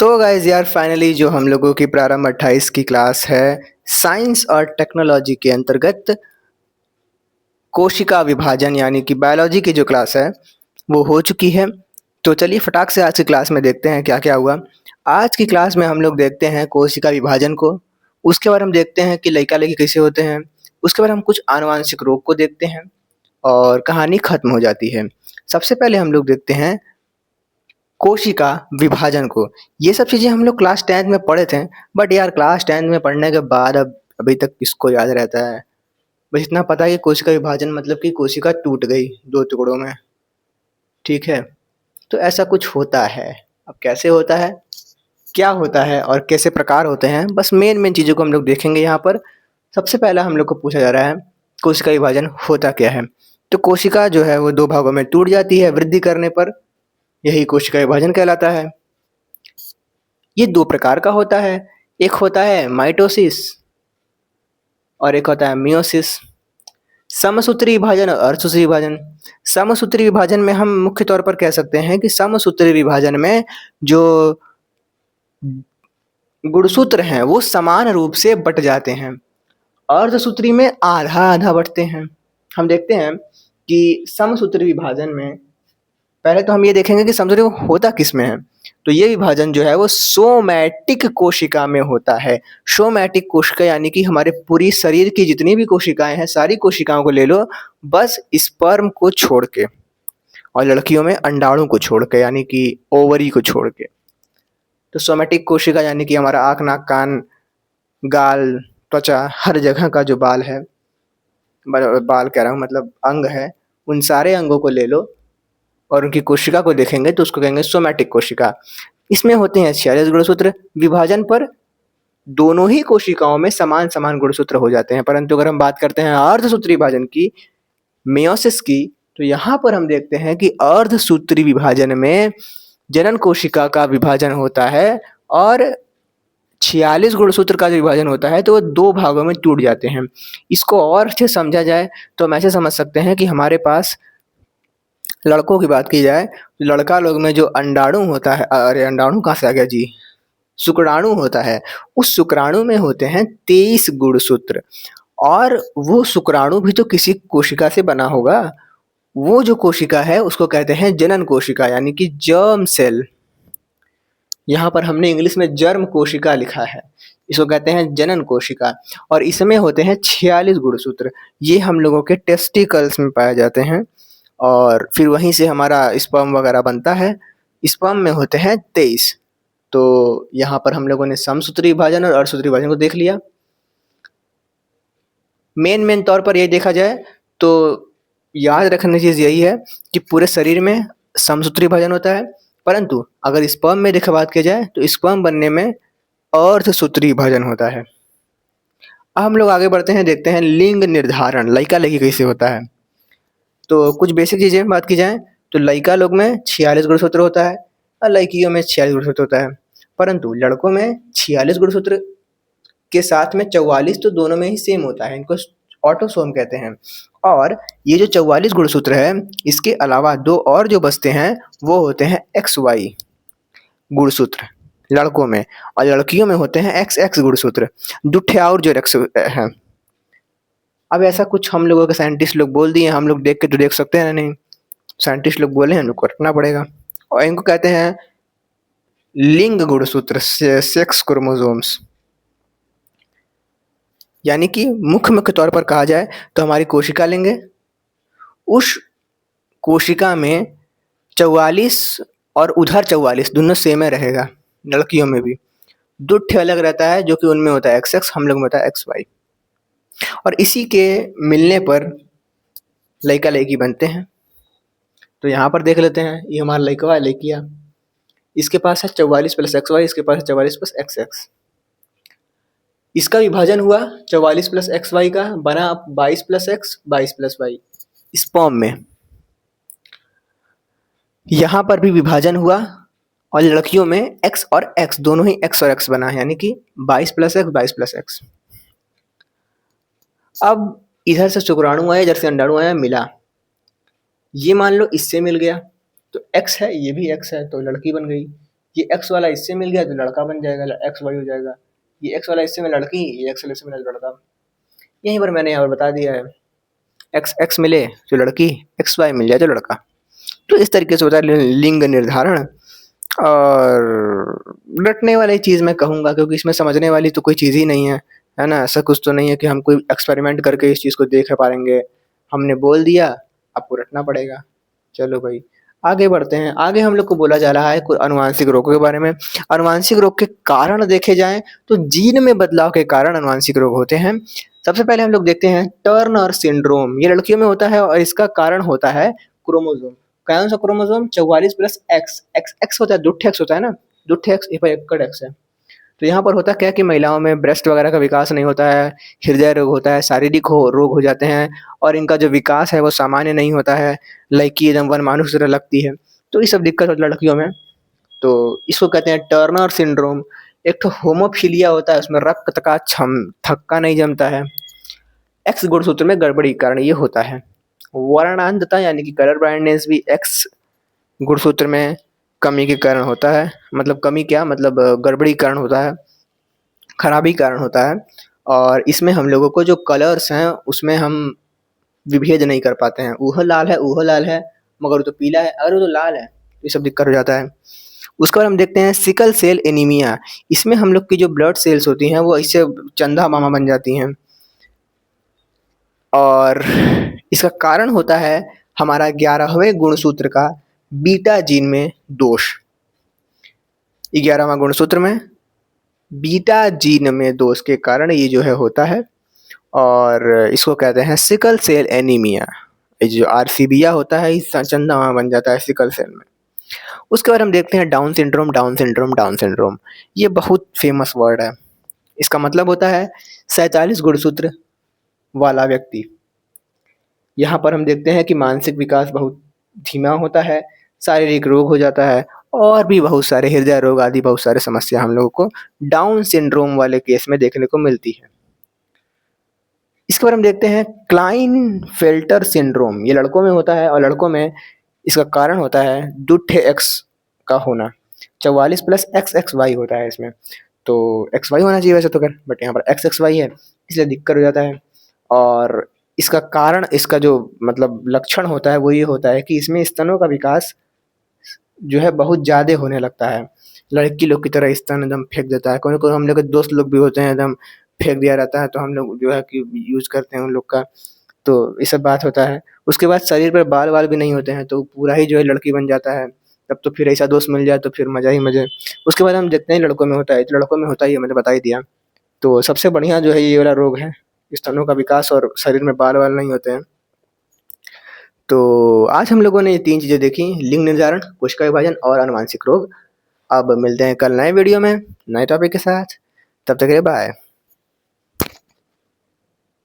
तो गाइस यार फाइनली जो हम लोगों की प्रारंभ 28 की क्लास है साइंस और टेक्नोलॉजी के अंतर्गत कोशिका विभाजन यानी कि बायोलॉजी की जो क्लास है वो हो चुकी है। तो चलिए फटाक से आज की क्लास में देखते हैं क्या क्या हुआ। आज की क्लास में हम लोग देखते हैं कोशिका विभाजन को। उसके बाद हम देखते हैं कि लइका लइकी कैसे होते हैं। उसके बाद हम कुछ आनुवांशिक रोग को देखते हैं और कहानी खत्म हो जाती है। सबसे पहले हम लोग देखते हैं कोशिका विभाजन को। ये सब चीज़ें हम लोग क्लास 10th में पढ़े थे, बट यार क्लास 10th में पढ़ने के बाद अब अभी तक किसको याद रहता है। बस इतना पता है कि कोशिका विभाजन मतलब कि कोशिका टूट गई 2 टुकड़ों में, ठीक है? तो ऐसा कुछ होता है। अब कैसे होता है, क्या होता है और कैसे प्रकार होते हैं, बस मेन चीज़ों को हम लोग देखेंगे यहाँ पर। सबसे पहला हम लोग को पूछा जा रहा है कोशिका विभाजन होता क्या है? तो कोशिका जो है वो 2 भागों में टूट जाती है वृद्धि करने पर, यही कोशिका विभाजन कहलाता है। ये 2 प्रकार का होता है, एक होता है माइटोसिस और एक होता है मियोसिस। समसूत्री विभाजन और अर्धसूत्री विभाजन। समसूत्री विभाजन में हम मुख्य तौर पर कह सकते हैं कि समसूत्री विभाजन में जो गुणसूत्र हैं वो समान रूप से बट जाते हैं। अर्धसूत्री में आधा-आधा बँटते हैं। हम देखते हैं कि समसूत्री विभाजन में पहले तो हम ये देखेंगे कि समसूत्री होता किसमें है। तो ये विभाजन जो है वो सोमैटिक कोशिका में होता है। सोमैटिक कोशिका यानी कि हमारे पूरी शरीर की जितनी भी कोशिकाएँ हैं, सारी कोशिकाओं को ले लो, बस स्पर्म को छोड़ के, और लड़कियों में अंडाणु को छोड़ के यानी कि ओवरी को छोड़ के। तो सोमैटिक कोशिका यानी कि हमारा आँख, नाक, कान, गाल, त्वचा, हर जगह का जो बाल है, बाल कह रहा हूँ मतलब अंग है, उन सारे अंगों को ले लो और उनकी कोशिका को देखेंगे तो उसको कहेंगे सोमैटिक कोशिका। इसमें होते हैं 46 गुणसूत्र। विभाजन पर दोनों ही कोशिकाओं में समान-समान गुणसूत्र हो जाते हैं, परंतु अगर हम बात करते हैं अर्धसूत्री विभाजन की, मेयोसिस की, तो यहाँ पर हम देखते हैं कि अर्धसूत्री विभाजन में जनन कोशिका का विभाजन होता है और 46 गुणसूत्र का जो विभाजन होता है तो वो 2 भागों में टूट जाते हैं। इसको और अच्छे से समझा जाए तो हम ऐसे समझ सकते हैं कि हमारे पास लड़कों की बात की जाए, तो लड़का लोग में जो अंडाणु होता है, अरे अंडाणु कहाँ से आ गया जी? शुक्राणु होता है। उस शुक्राणु में होते हैं 23 गुणसूत्र, और वो शुक्राणु भी तो किसी कोशिका से बना होगा। वो जो कोशिका है उसको कहते हैं जनन कोशिका यानी कि जर्म सेल। यहाँ पर हमने इंग्लिश में जर्म कोशिका लिखा है, इसको कहते हैं जनन कोशिका। और इसमें होते हैं 46 गुणसूत्र। ये हम लोगों के टेस्टिकल्स में पाए जाते हैं और फिर वहीं से हमारा स्पर्म वगैरह बनता है। स्पर्म में होते हैं 23। तो यहाँ पर हम लोगों ने समसूत्री विभाजन और अर्धसूत्री विभाजन को देख लिया। मेन तौर पर ये देखा जाए तो याद रखने की चीज़ यही है कि पूरे शरीर में समसूत्री विभाजन होता है, परंतु अगर स्पर्म में देखा बात की जाए तो स्पर्म बनने में अर्धसूत्री विभाजन होता है। अब हम लोग आगे बढ़ते हैं, देखते हैं लिंग निर्धारण, लइका लइकी कैसे होता है। तो कुछ बेसिक चीज़ें बात की जाए तो लइका लोग में 46 गुणसूत्र होता है और लड़कियों में 46 गुणसूत्र होता है, परंतु लड़कों में 46 गुणसूत्र के साथ में 44 तो दोनों में ही सेम होता है, इनको ऑटोसोम कहते हैं। और ये जो 44 गुणसूत्र है, इसके अलावा 2 और जो बचते हैं वो होते हैं XY गुणसूत्र लड़कों में, और लड़कियों में होते हैं XX गुणसूत्र। दुठे और जो एक्स हैं। अब ऐसा कुछ हम लोगों के साइंटिस्ट लोग बोल दिए, हम लोग देख के तो देख सकते हैं नहीं, साइंटिस्ट लोग बोले हैं, हम लोग को रखना पड़ेगा। और इनको कहते हैं लिंग गुणसूत्र, सेक्स क्रोमोसोम्स। यानी कि मुख्य तौर पर कहा जाए तो हमारी कोशिका लेंगे, उस कोशिका में 44 और उधर 44 दोनों सेम ही रहेगा। लड़कियों में भी 2 ठे अलग रहता है, जो कि उनमें होता है XX, हम लोग में होता है XY। और इसी के मिलने पर लइका लइकी बनते हैं। तो यहाँ पर देख लेते हैं, ये हमारा लइकवा है, लइकिया। इसके पास है 44 प्लस XY, इसके पास है 44 प्लस XX। इसका विभाजन हुआ 44 प्लस XY का, बना 22 plus X, 22 plus Y sperm में। यहाँ पर भी विभाजन हुआ और लड़कियों में X और X दोनों ही X और X बना है, यानी कि 22 प्लस X, 22 प्लस X। अब इधर से शुक्राणु आया, इधर से अंडाणु आया, मिला। ये मान लो इससे मिल गया तो X है, ये भी X है, तो लड़की बन गई। ये एक्स वाला इससे मिल गया तो लड़का बन जाएगा, एक्स वाई हो जाएगा। ये एक्स वाला इससे में लड़की, ये एक्स वाला इससे में लड़का। यहीं पर मैंने यहाँ पर बता दिया है, एक्स एक्स मिले तो लड़की, एक्स वाई मिल जाए तो लड़का। तो इस तरीके से होता है लिंग निर्धारण। और रटने वाली चीज़ मैं कहूँगा, क्योंकि इसमें समझने वाली तो कोई चीज़ ही नहीं है ना? ऐसा कुछ तो नहीं है कि हम कोई एक्सपेरिमेंट करके इस चीज़ को देख पाएँगे। हमने बोल दिया, आपको रटना पड़ेगा। चलो भाई, आगे बढ़ते हैं। आगे हम लोग को बोला जा रहा है कुछ अनुवांशिक रोगों के बारे में। अनुवांशिक रोग के कारण देखे जाएँ तो जीन में बदलाव के कारण अनुवांशिक रोग होते हैं। सबसे पहले हम लोग देखते हैं टर्नर सिंड्रोम। ये लड़कियों में होता है और इसका कारण होता है क्रोमोसोम। कौन सा chromosome? 44 plus x. X x होता है, दुट्ठे एक्स होता है ना, दुट्ठे एक्स, एक एकड़ एक्स है। तो यहाँ पर होता क्या है कि महिलाओं में ब्रेस्ट वगैरह का विकास नहीं होता है, हृदय रोग होता है, शारीरिक रोग हो जाते हैं, और इनका जो विकास है वो सामान्य नहीं होता है, लड़की एकदम वनमानुष की तरह लगती है। तो ये सब दिक्कत होती है लड़कियों में। तो इसको कहते हैं टर्नर सिंड्रोम। एक तो होमोफिलिया होता है, उसमें रक्त का थक्का नहीं जमता है। एक्स गुणसूत्र में गड़बड़ी के कारण ये होता है। वर्णांधता यानी कि कलर ब्लाइंडनेस भी एक्स गुणसूत्र में कमी के कारण होता है। मतलब कमी क्या, मतलब गड़बड़ी के कारण होता है, खराबी के कारण होता है। और इसमें हम लोगों को जो कलर्स हैं उसमें हम विभेद नहीं कर पाते हैं। वह लाल है मगर वो तो पीला है, अगर वो तो लाल है, ये सब दिक्कत हो जाता है। उसके बाद हम देखते हैं सिकल सेल एनीमिया। इसमें हम लोग की जो ब्लड सेल्स होती हैं वो इससे चंदा मामा बन जाती हैं, और इसका कारण होता है हमारा 11वें गुणसूत्र का बीटा जीन में दोष। 11वां गुणसूत्र में बीटा जीन में दोष के कारण ये जो है होता है, और इसको कहते हैं सिकल सेल एनीमिया। ये जो आरसीबिया होता है इस चंदा मामा बन जाता है सिकल सेल में। उसके बाद हम देखते हैं down syndrome. Down syndrome, down syndrome ये बहुत फेमस वर्ड है। इसका मतलब होता है 47 गुणसूत्र वाला व्यक्ति। यहाँ पर हम देखते हैं कि मानसिक विकास बहुत धीमा होता है, शारीरिक रोग हो जाता है, और भी बहुत सारे हृदय रोग आदि बहुत सारे समस्या हम लोगों को डाउन सिंड्रोम वाले केस में देखने को मिलती है। इसके बाद हम देखते हैं क्लाइनफेल्टर सिंड्रोम। ये लड़कों में होता है, और लड़कों में इसका कारण होता है दुट्ठे एक्स का होना। 44 प्लस एक्स एक्स वाई होता है इसमें, तो एक्स वाई होना चाहिए वैसे तो कर, बट यहाँ पर एक्स एक्स वाई है, इसलिए दिक्कत हो जाता है। और इसका कारण, इसका जो मतलब लक्षण होता है वो ये होता है कि इसमें स्तनों का विकास जो है बहुत ज़्यादा होने लगता है। लड़की लोग की तरह स्तन एकदम फेंक देता है। कोई हम लोग के दोस्त लोग भी होते हैं, एकदम फेंक दिया रहता है, तो हम लोग जो है कि यूज़ करते हैं उन लोग का, तो ये सब बात होता है। उसके बाद शरीर पर बाल वाल भी नहीं होते हैं, तो पूरा ही जो है लड़की बन जाता है। तब तो फिर ऐसा दोस्त मिल जाए तो फिर मज़ा ही मज़े। उसके बाद हम देखते हैं लड़कों में होता है, तो लड़कों में होता ही है, मैंने बता ही दिया। तो सबसे बढ़िया जो है ये वाला रोग है, स्तनों का विकास और शरीर में बाल वाल नहीं होते हैं। तो आज हम लोगों ने ये 3 चीज़ें देखी, लिंग निर्धारण, कोशिका विभाजन और आनुवंशिक रोग। अब मिलते हैं कल नए वीडियो में नए टॉपिक के साथ। तब तक के लिए बाय।